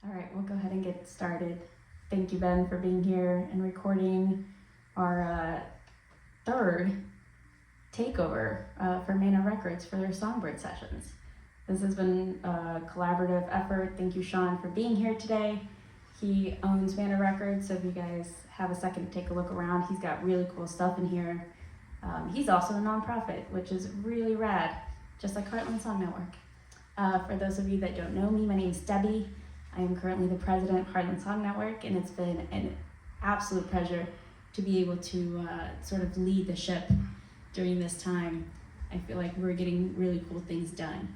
All right, we'll go ahead and get started. Thank you, Ben, for being here and recording our third takeover for Manor Records for their Songbird sessions. This has been a collaborative effort. Thank you, Sean, for being here today. He owns Manor Records, so if you guys have a second to take a look around, he's got really cool stuff in here. He's also a nonprofit, which is really rad, just like Heartland Song Network. For those of you that don't know me, my name is Debbie. I am currently the president of Heartland Song Network, and it's been an absolute pleasure to be able to sort of lead the ship during this time. I feel like we're getting really cool things done.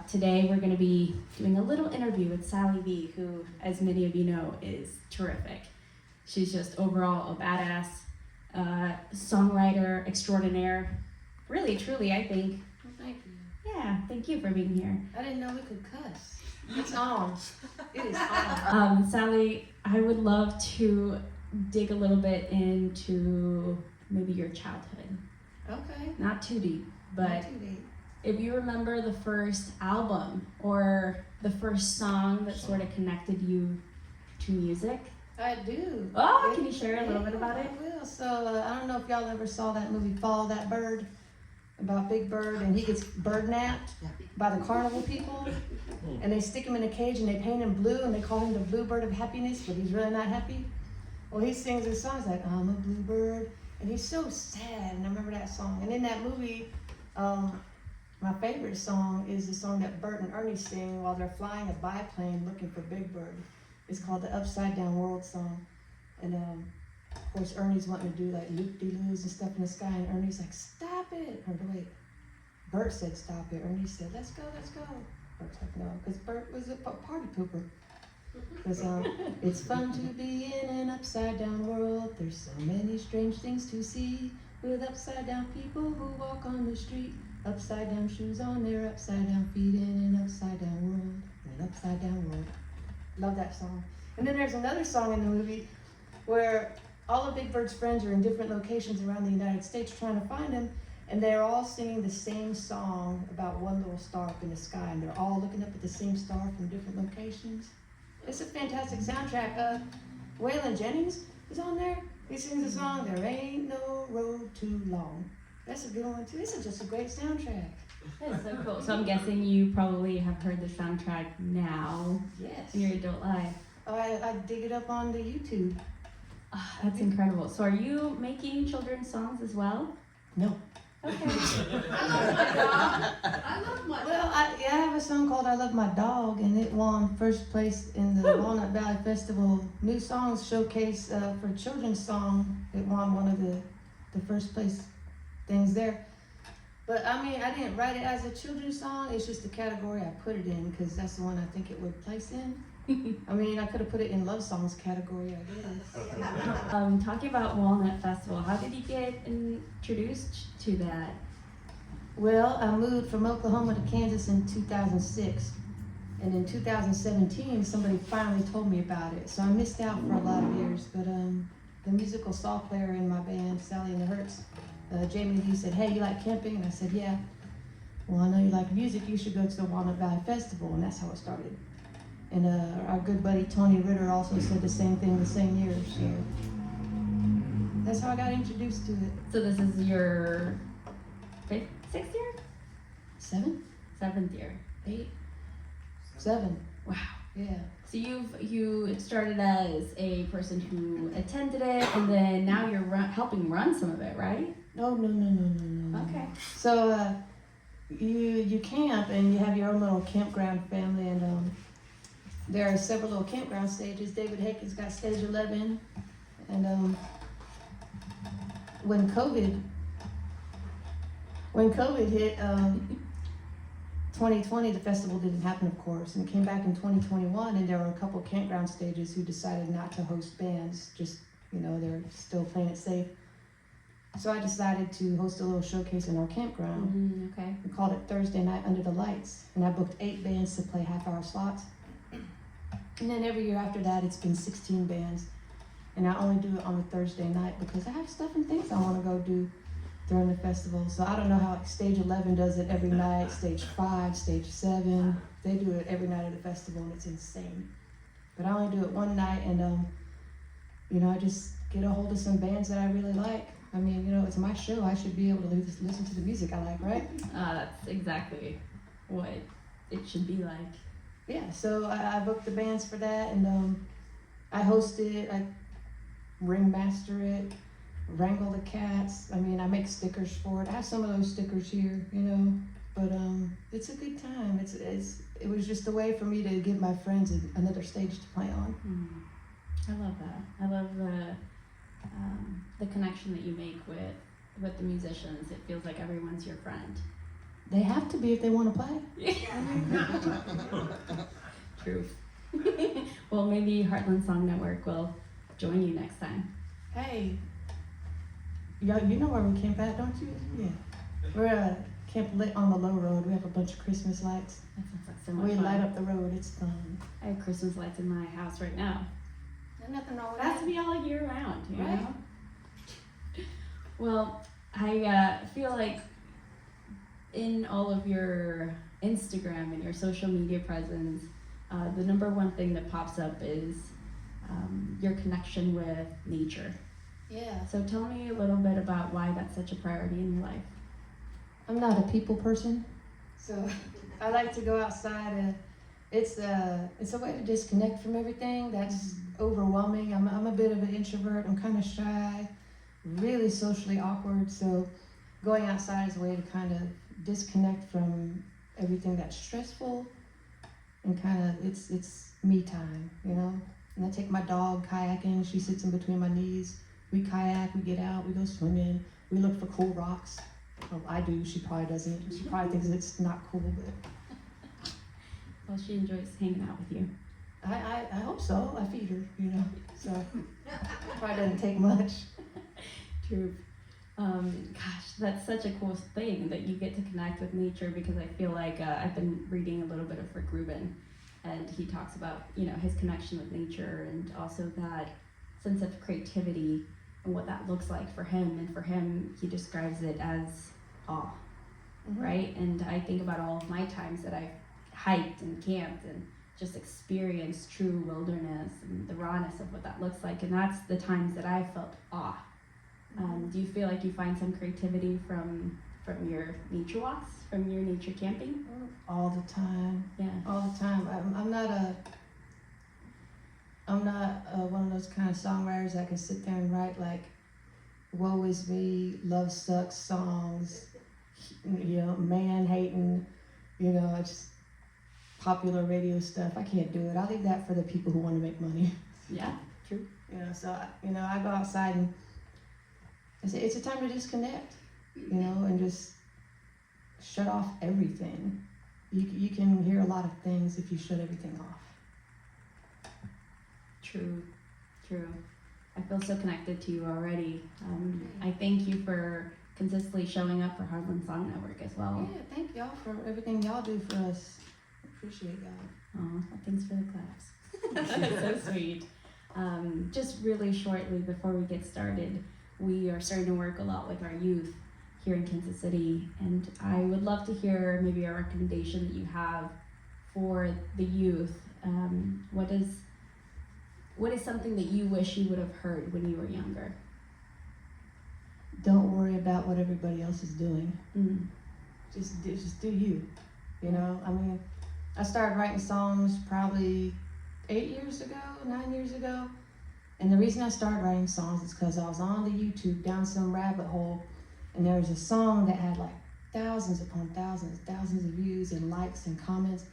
Today we're going to be doing a little interview with Sally V, who, as many of you know, is terrific. She's just overall a badass songwriter extraordinaire. Really, truly, I think. Well, thank you. Yeah, thank you for being here. I didn't know we could cuss. It's on. It is on. Sally, I would love to dig a little bit into maybe your childhood. Okay. Not too deep, but Not too deep. If you remember the first album or the first song that sort of connected you to music. I do. Oh, can you share a little bit about it? I will. So I don't know if y'all ever saw that movie Follow That Bird, about Big Bird, and he gets bird napped by the carnival people, and they stick him in a cage and they paint him blue and they call him the blue bird of happiness, but he's really not happy. Well, he sings this song, he's like, I'm a blue bird, and he's so sad, and I remember that song. And in that movie, my favorite song is the song that Bert and Ernie sing while they're flying a biplane looking for Big Bird. It's called the Upside Down World song. And of course, Ernie's wanting to do like loop-de-loos and stuff in the sky, and Ernie's like, stop it. Or wait, Bert said stop it. Ernie said, let's go, let's go. Bert's like, no, because Bert was a party pooper. Because it's fun to be in an upside down world. There's so many strange things to see with upside down people who walk on the street. Upside down shoes on their upside down feet in an upside down world. In an upside down world. Love that song. And then there's another song in the movie where all of Big Bird's friends are in different locations around the United States trying to find him, and they're all singing the same song about one little star up in the sky, and they're all looking up at the same star from different locations. It's a fantastic soundtrack. Waylon Jennings is on there. He sings a song, There Ain't No Road Too Long. That's a good one too. This is just a great soundtrack. That is so cool. So I'm guessing you probably have heard the soundtrack now. Yes. In your adult life. Oh, I dig it up on the YouTube. Oh, that's incredible. So are you making children's songs as well? No. Okay. I love my dog. Well, I have a song called I Love My Dog, and it won first place in the Walnut Valley Festival New Songs Showcase for Children's Song. It won one of the first place things there. But I mean, I didn't write it as a children's song. It's just the category I put it in because that's the one I think it would place in. I mean, I could have put it in love songs category, I guess. Talking about Walnut Festival, how did you get introduced to that? Well, I moved from Oklahoma to Kansas in 2006. And in 2017, somebody finally told me about it. So I missed out for a lot of years. But the musical saw player in my band, Sally and the Hurts, Jamie Lee said, hey, you like camping? And I said, yeah. Well, I know you like music. You should go to the Walnut Valley Festival. And that's how it started. And our good buddy Tony Ritter also said the same thing the same year. So that's how I got introduced to it. So this is your sixth year? Seventh year. 8, 7. Wow. Yeah. So you started as a person who attended it, and then now you're helping run some of it, right? No. Okay. So you camp and you have your own little campground family, and there are several little campground stages. David Haken's got stage 11, and when COVID hit, 2020, the festival didn't happen, of course, and it came back in 2021, and there were a couple campground stages who decided not to host bands, just, they're still playing it safe. So I decided to host a little showcase in our campground. Okay. We called it Thursday Night Under the Lights, and I booked 8 bands to play half-hour slots. And then every year after that, it's been 16 bands, and I only do it on a Thursday night because I have stuff and things I want to go do during the festival. So I don't know how stage 11 does it every night, stage 5, stage 7. They do it every night of the festival, and it's insane. but I only do it one night, and I just get a hold of some bands that I really like. I mean, it's my show. I should be able to listen to the music I like, right? That's exactly what it should be like. Yeah, so I booked the bands for that, and I host it, I ringmaster it, wrangle the cats. I mean, I make stickers for it. I have some of those stickers here, but it's a good time. It was just a way for me to give my friends another stage to play on. I love that. I love the connection that you make with the musicians. It feels like everyone's your friend. They have to be if they want to play. True. Well, maybe Heartland Song Network will join you next time. Hey, you know where we camp at, don't you? Yeah. We're camp lit on the low road. We have a bunch of Christmas lights. That sounds like so much We fun. light up the road. It's fun. I have Christmas lights in my house right now. There's nothing wrong with It has that. to be all year round, you Right. know? Well, I feel like in all of your Instagram and your social media presence, the number one thing that pops up is your connection with nature. Yeah. So tell me a little bit about why that's such a priority in your life. I'm not a people person, so I like to go outside. And it's a way to disconnect from everything that's overwhelming. I'm a bit of an introvert. I'm kind of shy, really socially awkward. So going outside is a way to kind of disconnect from everything that's stressful, and kind of it's me time, And I take my dog kayaking. She sits in between my knees. We kayak, we get out, we go swimming, we look for cool rocks. Well, I do, she probably doesn't. She probably thinks it's not cool, but Well, she enjoys hanging out with you. I hope so. I feed her, so probably doesn't take much. True. Gosh, that's such a cool thing that you get to connect with nature, because I feel like I've been reading a little bit of Rick Rubin, and he talks about, his connection with nature and also that sense of creativity and what that looks like for him. And for him, he describes it as awe, right? And I think about all of my times that I've hiked and camped and just experienced true wilderness and the rawness of what that looks like. And that's the times that I felt awe. Do you feel like you find some creativity from your nature walks, from your nature camping? All the time. Yeah. All the time. I'm not one of those kind of songwriters that can sit there and write like woe is me, love sucks songs, man hating, just popular radio stuff. I can't do it. I leave that for the people who want to make money. Yeah, true. So I go outside and it's a time to disconnect, and just shut off everything. You can hear a lot of things if you shut everything off. True. I feel so connected to you already. I thank you for consistently showing up for Heartland Song Network as well. Yeah, thank y'all for everything y'all do for us. Appreciate y'all. Oh, thanks for the claps. That's so sweet. Just really shortly before we get started, we are starting to work a lot with our youth here in Kansas City, and I would love to hear maybe a recommendation that you have for the youth. What is something that you wish you would have heard when you were younger? Don't worry about what everybody else is doing. Mm. Just do you. I mean, I started writing songs probably 9 years ago. And the reason I started writing songs is because I was on the YouTube down some rabbit hole, and there was a song that had like thousands upon thousands of views and likes and comments,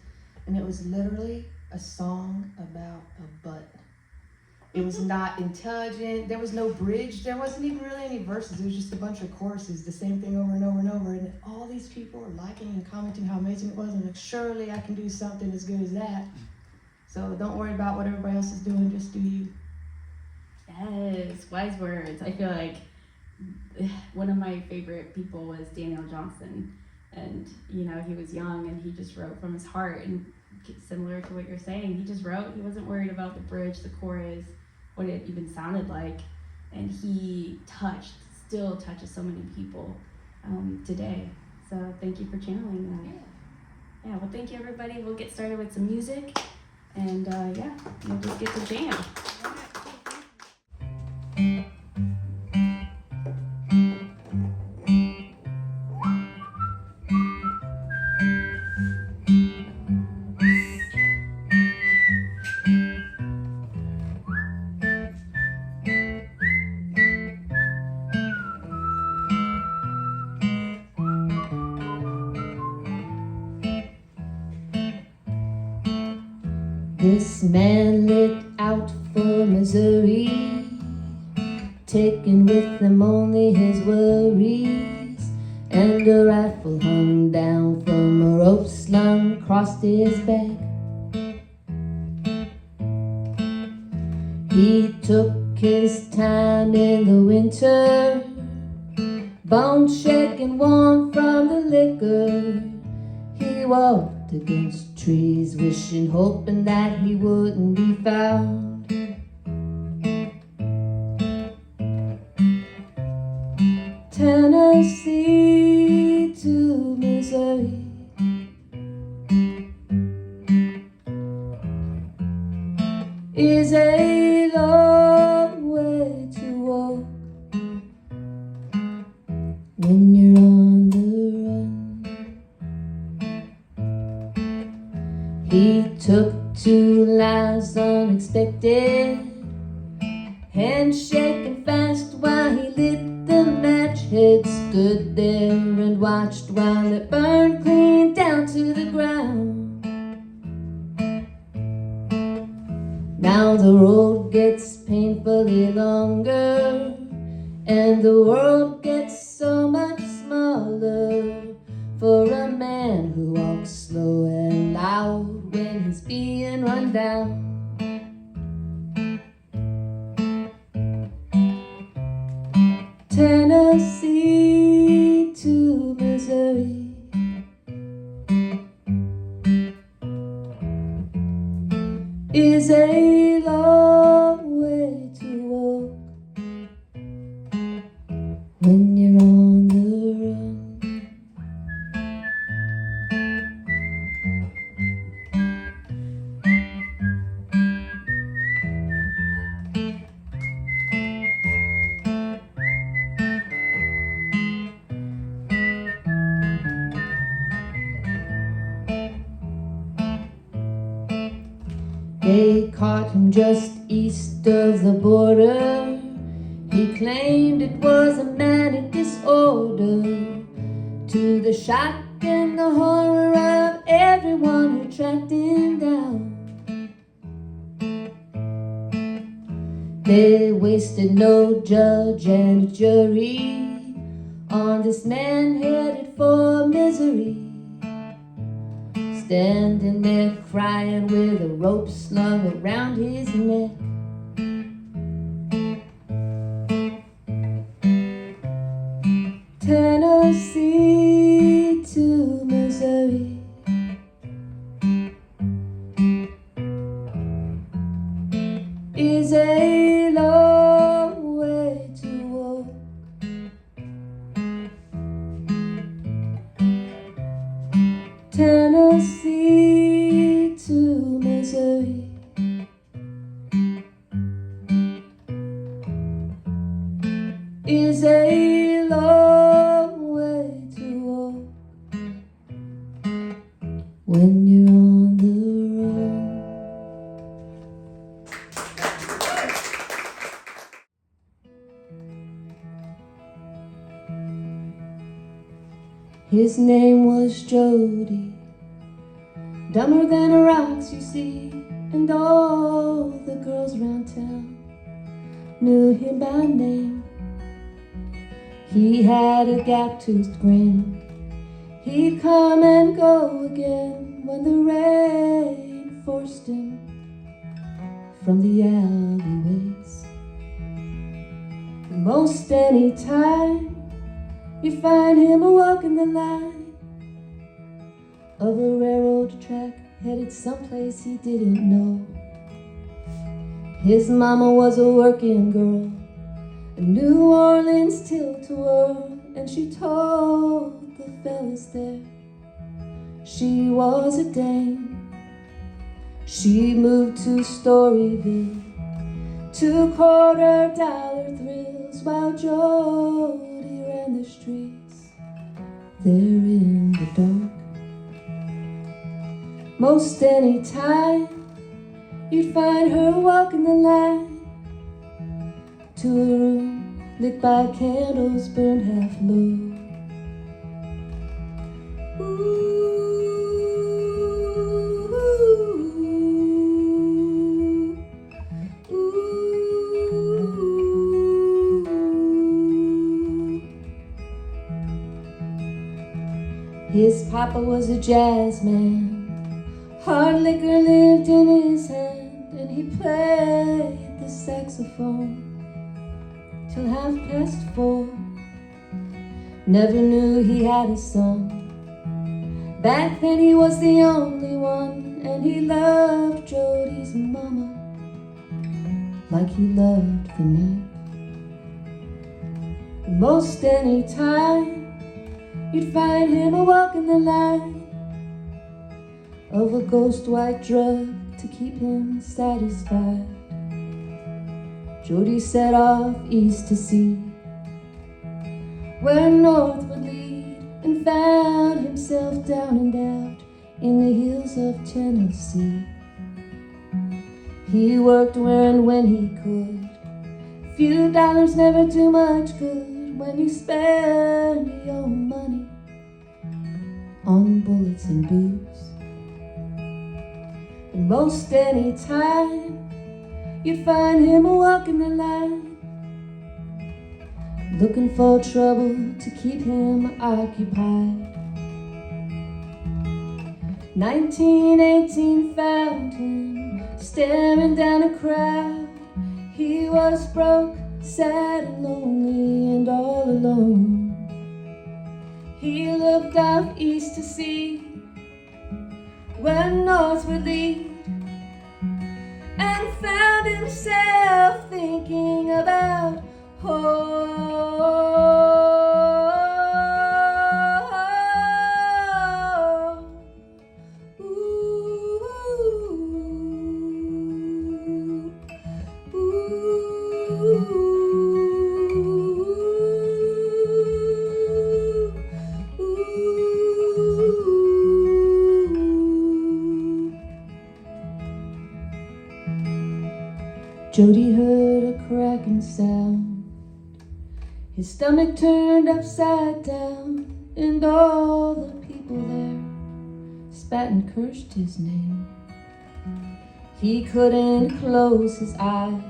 and it was literally a song about a butt. It was not intelligent. There was no bridge. There wasn't even really any verses. It was just a bunch of choruses, the same thing over and over and over. And all these people were liking and commenting how amazing it was. And like, surely I can do something as good as that. So don't worry about what everybody else is doing. Just do you. Yes, wise words. I feel like one of my favorite people was Daniel Johnston. And, he was young and he just wrote from his heart. And similar to what you're saying, he just wrote. He wasn't worried about the bridge, the chorus, what it even sounded like, and he still touches so many people today. So thank you for channeling that. Yeah, well, thank you, everybody. We'll get started with some music, And yeah, we'll just get to jam. This man lit out for Missouri, taking with him only his worries, and a rifle hung down from a rope slung across his back. He took his time in the winter, bone shaking warm from the liquor. He walked against trees, wishing, hoping that he wouldn't be found. Tennessee to Missouri, is a long way to walk when you're on the run. He took 2 lives unexpected, handshaking fast while he lit the match. Head stood there and watched while it burned clean down to the ground. Now the road gets painfully longer, and the world gets so much smaller for a man who walks slow and loud when he's being run down. Tennessee to Missouri, is a long way to walk when you're on the run. They caught him just east of the border. He claimed it was a manic disorder, to the shock and the horror of everyone who tracked him down. They wasted no judge and jury on this man headed for misery, standing there crying with a rope slung around his neck. Tennessee to Missouri, is a long way to walk Tennessee to Missouri, is a long way to walk when you're on the run. His name was Jody, dumber than a rocks, you see, and all the girls round town knew him by name. He had a gap-toothed grin, he'd come and go again when the rain forced him from the alleyways. Most any time you find him walking the line of a railroad track, headed someplace he didn't know. His mama was a working girl, a New Orleans tilt-a-whirl, and she told the fellas there she was a dame She moved to Storyville, $2-quarter thrills, while Jody ran the streets there in the dark. Most any time you'd find her walking the line to a room lit by candles burned half low. His papa was a jazz man. Hard liquor lived in his hand, and he played the saxophone till 4:30. Never knew he had a son. Back then he was the only one, and he loved Jody's mama like he loved the night. Most any time you'd find him a-walking the line of a ghost white drug to keep him satisfied. Jody set off east to sea, where north would lead, and found himself down and out in the hills of Tennessee. He worked where and when he could. Few dollars never too much good when you spend your money on bullets and booze. And most any time you'd find him a-walking the line, looking for trouble to keep him occupied. 1918 found him staring down a crowd. He was broke, sad and lonely and all alone. He looked out east to see where north would lead, and found himself thinking about home. Jody heard a cracking sound. His stomach turned upside down, and all the people there spat and cursed his name. He couldn't close his eyes.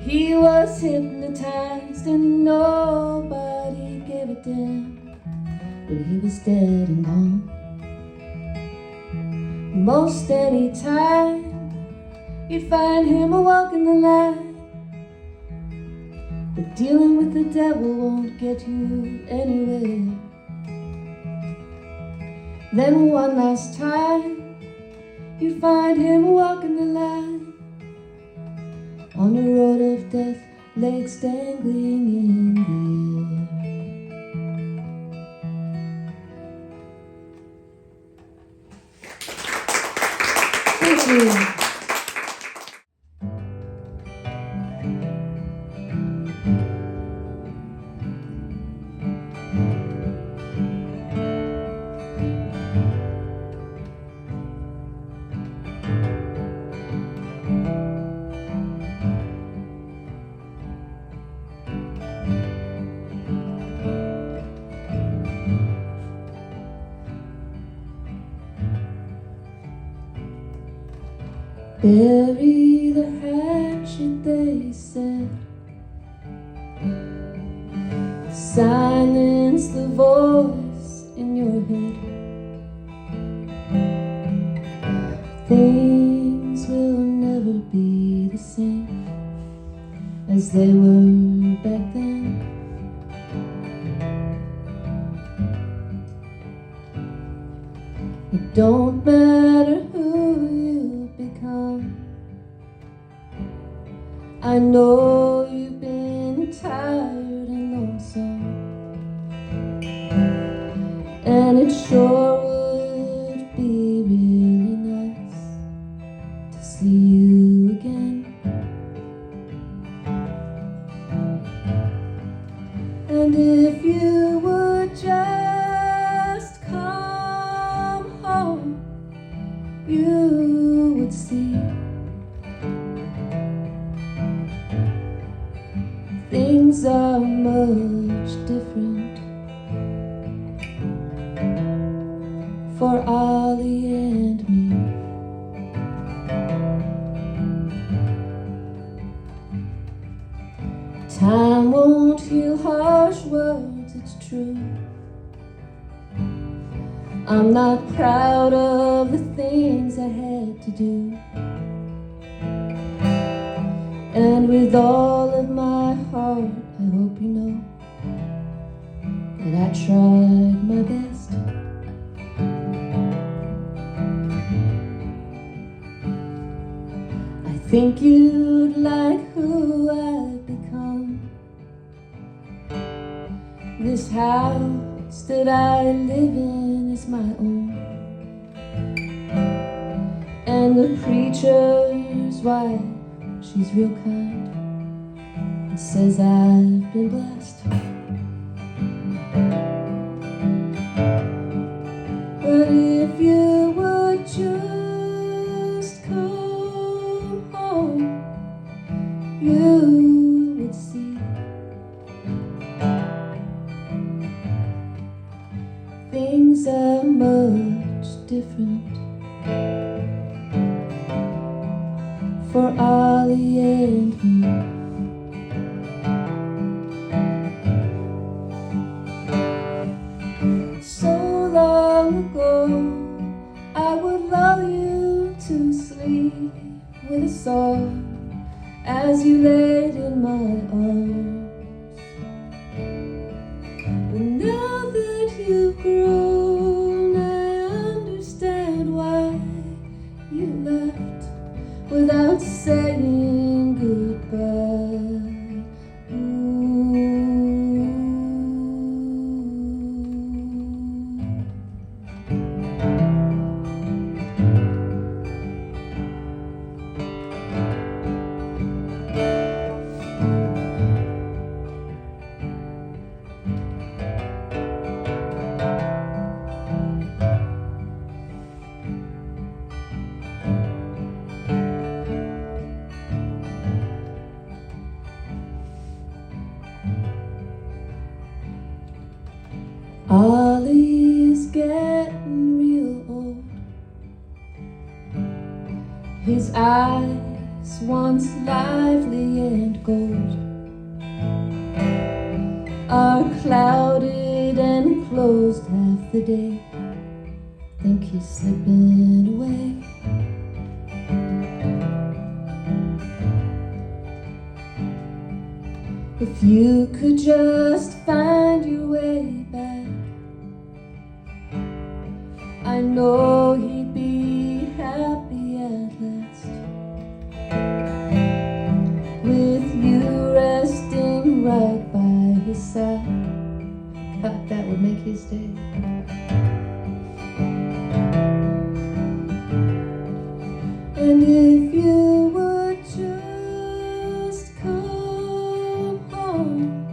He was hypnotized, and nobody gave a damn when he was dead and gone. Most any time you'd find him a-walking the line, but dealing with the devil won't get you anywhere. Then one last time you'd find him a-walking the line on the road of death, legs dangling in the air. Thank you. Bury the hatchet, they said. Silence the voice in your head. Things will never be the same as they were back then. It don't matter who you become. I know you've been tired and lonesome, and it sure would be really nice Things are much different for Ollie and me. Time won't heal harsh words, it's true. I'm not proud of the things I had to do. And with all of my heart, I hope you know that I tried my best. I think you'd like who I've become. This house that I live in is my own, and the preacher's wife, she's real kind and says I've been blessed. But if you would just come home, you would see things are much different for Ollie and me. So long ago, I would lull you to sleep with a song as you laid in my arms. But now that you've grown, I understand why you left without saying goodbye. Ollie's getting real old. His eyes, once lively and gold, are clouded and closed half the day. Think he's slipping away. If you could just find your way back, I know he'd be happy at last, with you resting right by his side. God, that would make his day. And if you would just come home,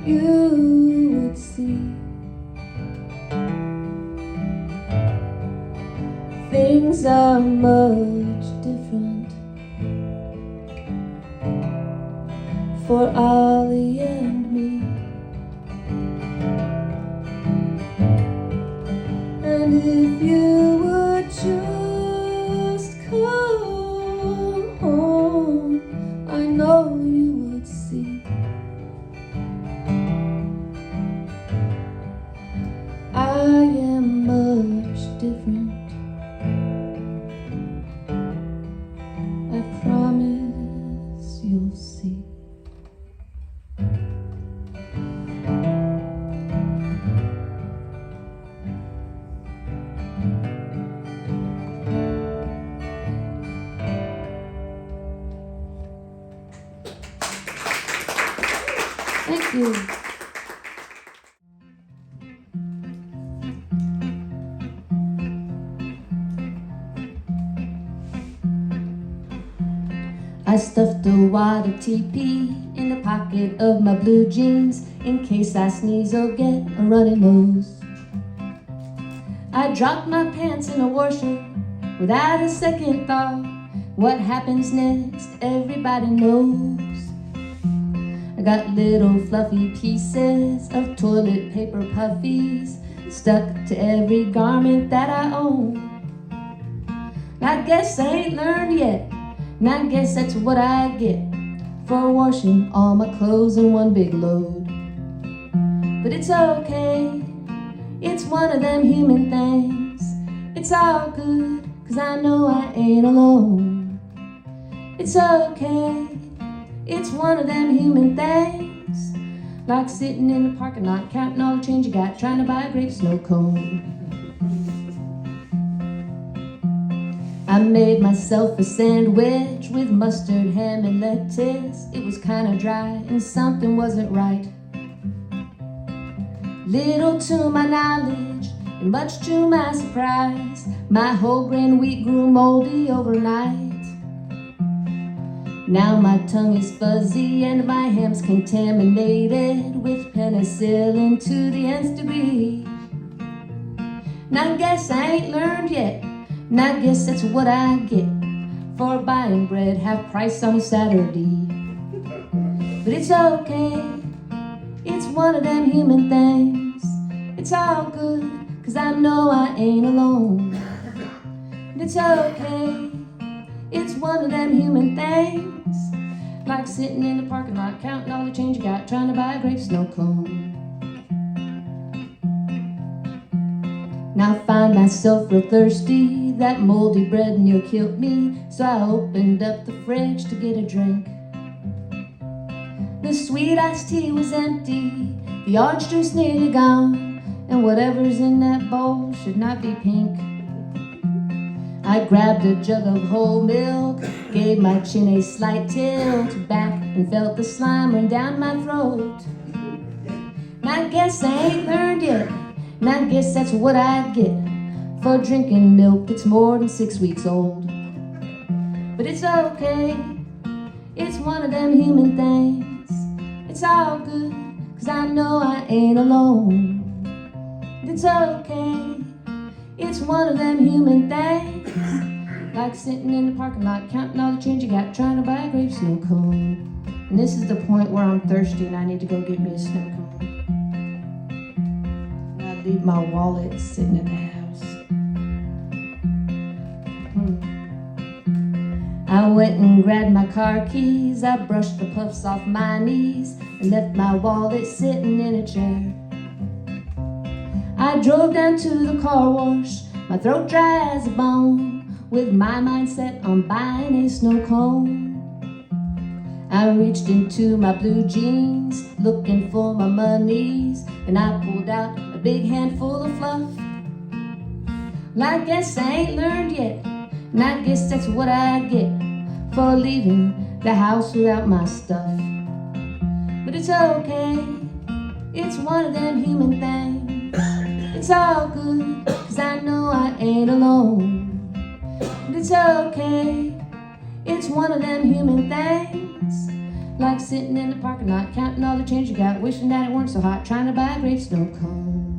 you would see things are much different for Ollie and me. And if you would just come home, I know you would see I am much different. I promise you'll see. Thank you. I stuffed a wad of TP in the pocket of my blue jeans in case I sneeze or get a runny nose. I dropped my pants in a washer without a second thought. What happens next, everybody knows. I got little fluffy pieces of toilet paper puffies stuck to every garment that I own. I guess I ain't learned yet, and I guess that's what I get for washing all my clothes in one big load. But it's okay, it's one of them human things. It's all good, 'cause I know I ain't alone. It's okay, it's one of them human things. Like sitting in the parking lot, counting all the change you got, trying to buy a grape snow cone. I made myself a sandwich with mustard, ham, and lettuce. It was kinda dry and something wasn't right. Little to my knowledge and much to my surprise, my whole grain wheat grew moldy overnight. Now my tongue is fuzzy and my ham's contaminated with penicillin to the nth degree. And I guess I ain't learned yet, and I guess that's what I get for buying bread half price on a Saturday. But it's okay, it's one of them human things. It's all good, 'cause I know I ain't alone. And it's okay, it's one of them human things. Like sitting in the parking lot, counting all the change you got, trying to buy a grape snow cone. Now I find myself real thirsty, that moldy bread near killed me, so I opened up the fridge to get a drink. The sweet iced tea was empty, the orange juice nearly gone, and whatever's in that bowl should not be pink. I grabbed a jug of whole milk, gave my chin a slight tilt back, and felt the slime run down my throat. And I guess I ain't learned yet, and I guess that's what I get for drinking milk that's more than 6 weeks old. But it's okay, it's one of them human things. It's all good, 'cause I know I ain't alone. And it's okay, it's one of them human things. Like sitting in the parking lot, counting all the change you got, trying to buy a grape snow cone. And this is the point where I'm thirsty and I need to go get me a snow cone. And I leave my wallet sitting in the house. I went and grabbed my car keys, I brushed the puffs off my knees, and left my wallet sitting in a chair. I drove down to the car wash, my throat dry as a bone, with my mind set on buying a snow cone. I reached into my blue jeans, looking for my monies, and I pulled out a big handful of fluff. Well, I guess I ain't learned yet, and I guess that's what I get for leaving the house without my stuff. But it's okay, it's one of them human things. It's all good, 'cause I know I ain't alone. And it's okay, it's one of them human things. Like sitting in the parking lot, counting all the change you got, wishing that it weren't so hot, trying to buy a grape snow cone.